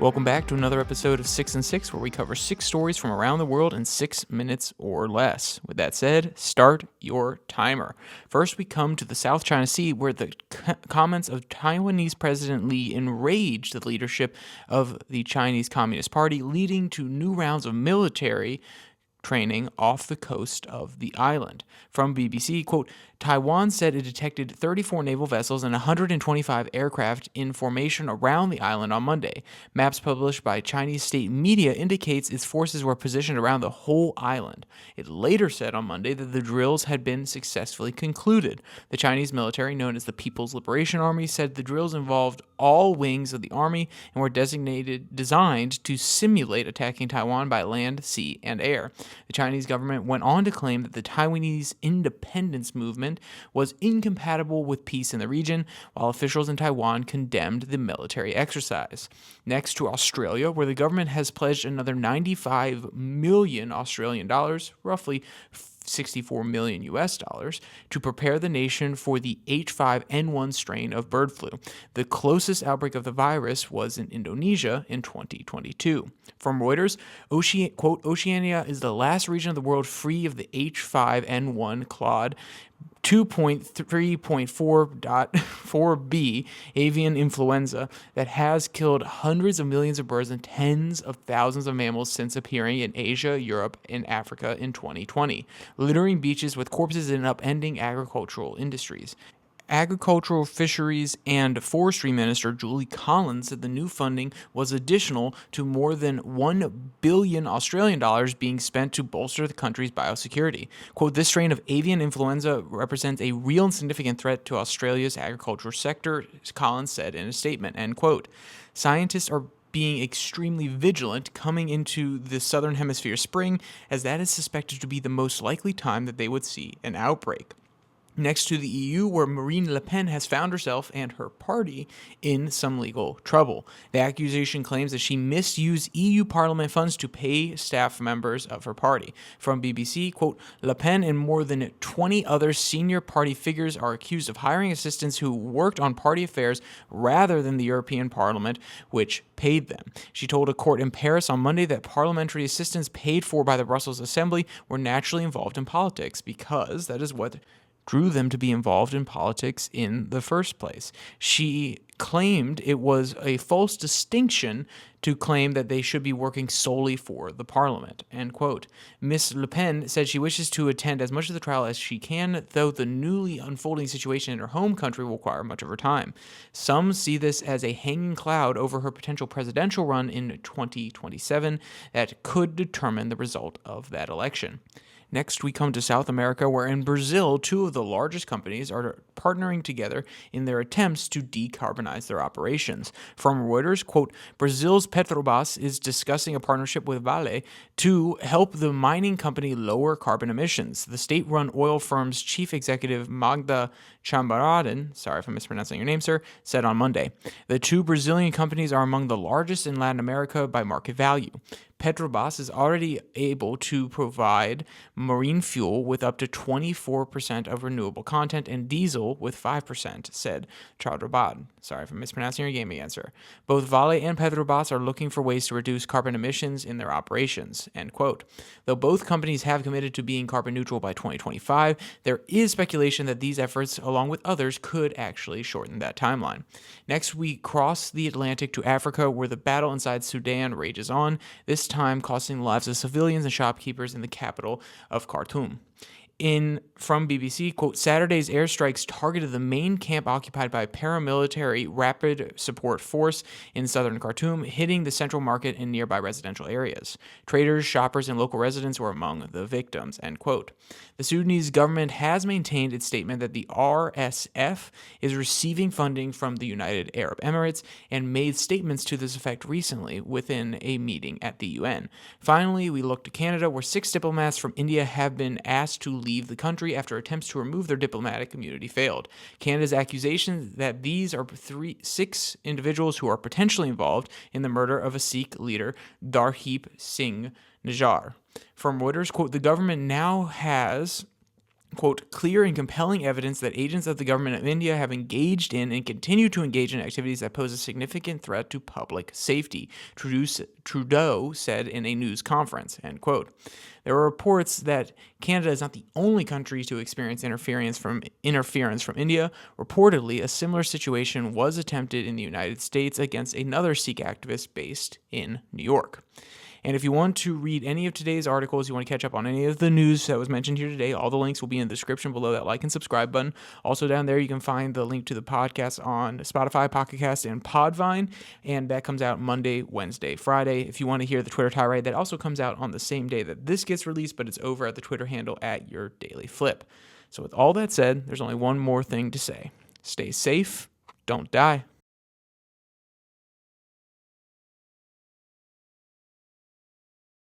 Welcome back to another episode of 6 and 6, where we cover 6 stories from around the world in 6 minutes or less. With that said, start your timer. First, we come to the South China Sea, where the comments of Taiwanese President Lee enraged the leadership of the Chinese Communist Party, leading to new rounds of military training off the coast of the island. From BBC, quote, Taiwan said it detected 34 naval vessels and 125 aircraft in formation around the island on Monday. Maps published by Chinese state media indicates its forces were positioned around the whole island. It later said on Monday that the drills had been successfully concluded. The Chinese military, known as the People's Liberation Army, said the drills involved all wings of the army and were designed to simulate attacking Taiwan by land, sea, and air. The Chinese government went on to claim that the Taiwanese independence movement was incompatible with peace in the region, while officials in Taiwan condemned the military exercise. Next to Australia, where the government has pledged another 95 million Australian dollars, roughly 64 million US dollars, to prepare the nation for the H5N1 strain of bird flu. The closest outbreak of the virus was in Indonesia in 2022. From Reuters, quote, Oceania is the last region of the world free of the H5N1 clade 2.3.4.4b avian influenza that has killed hundreds of millions of birds and tens of thousands of mammals since appearing in Asia, Europe, and Africa in 2020, littering beaches with corpses and upending agricultural industries. Agricultural, Fisheries, and Forestry Minister Julie Collins said the new funding was additional to more than 1 billion Australian dollars being spent to bolster the country's biosecurity. Quote, this strain of avian influenza represents a real and significant threat to Australia's agricultural sector, Collins said in a statement, end quote. Scientists are being extremely vigilant coming into the southern hemisphere spring, as that is suspected to be the most likely time that they would see an outbreak. Next to the EU, where Marine Le Pen has found herself and her party in some legal trouble. The accusation claims that she misused EU Parliament funds to pay staff members of her party. From BBC, quote, Le Pen and more than 20 other senior party figures are accused of hiring assistants who worked on party affairs rather than the European Parliament, which paid them. She told a court in Paris on Monday that parliamentary assistants paid for by the Brussels Assembly were naturally involved in politics because that is what drew them to be involved in politics in the first place. She claimed it was a false distinction to claim that they should be working solely for the parliament, end quote. Ms. Le Pen said she wishes to attend as much of the trial as she can, though the newly unfolding situation in her home country will require much of her time. Some see this as a hanging cloud over her potential presidential run in 2027 that could determine the result of that election. Next, we come to South America, where in Brazil, 2 of the largest companies are partnering together in their attempts to decarbonize their operations. From Reuters, quote, Brazil's Petrobras is discussing a partnership with Vale to help the mining company lower carbon emissions. The state-run oil firm's chief executive, Magda Chambarraden, sorry if I'm mispronouncing your name, sir, said on Monday. The 2 Brazilian companies are among the largest in Latin America by market value. Petrobras is already able to provide marine fuel with up to 24% of renewable content and diesel with 5%, said Chambarraden. Sorry if I'm mispronouncing your game answer. Both Vale and Petrobras are looking for ways to reduce carbon emissions in their operations, end quote. Though both companies have committed to being carbon neutral by 2025, there is speculation that these efforts, along with others, could actually shorten that timeline. Next, we cross the Atlantic to Africa, where the battle inside Sudan rages on, this time costing the lives of civilians and shopkeepers in the capital of Khartoum. From BBC, quote, Saturday's airstrikes targeted the main camp occupied by paramilitary rapid support force in southern Khartoum, hitting the central market and nearby residential areas. Traders, shoppers, and local residents were among the victims, end quote. The Sudanese government has maintained its statement that the RSF is receiving funding from the United Arab Emirates and made statements to this effect recently within a meeting at the UN. Finally, we look to Canada, where 6 diplomats from India have been asked to leave the country after attempts to remove their diplomatic immunity failed. Canada's accusation that these are 6 individuals who are potentially involved in the murder of a Sikh leader, Darheep Singh Nijjar. From Reuters, quote, the government now has quote, clear and compelling evidence that agents of the government of India have engaged in and continue to engage in activities that pose a significant threat to public safety, Trudeau said in a news conference, end quote. There are reports that Canada is not the only country to experience interference from India. Reportedly, a similar situation was attempted in the United States against another Sikh activist based in New York. And if you want to read any of today's articles, you want to catch up on any of the news that was mentioned here today, all the links will be in the description below that like and subscribe button. Also down there, you can find the link to the podcast on Spotify, Pocket Cast, and Podvine. And that comes out Monday, Wednesday, Friday. If you want to hear the Twitter tirade, that also comes out on the same day that this gets released, but it's over at the Twitter handle at Your Daily Flip. So with all that said, there's only one more thing to say. Stay safe, don't die.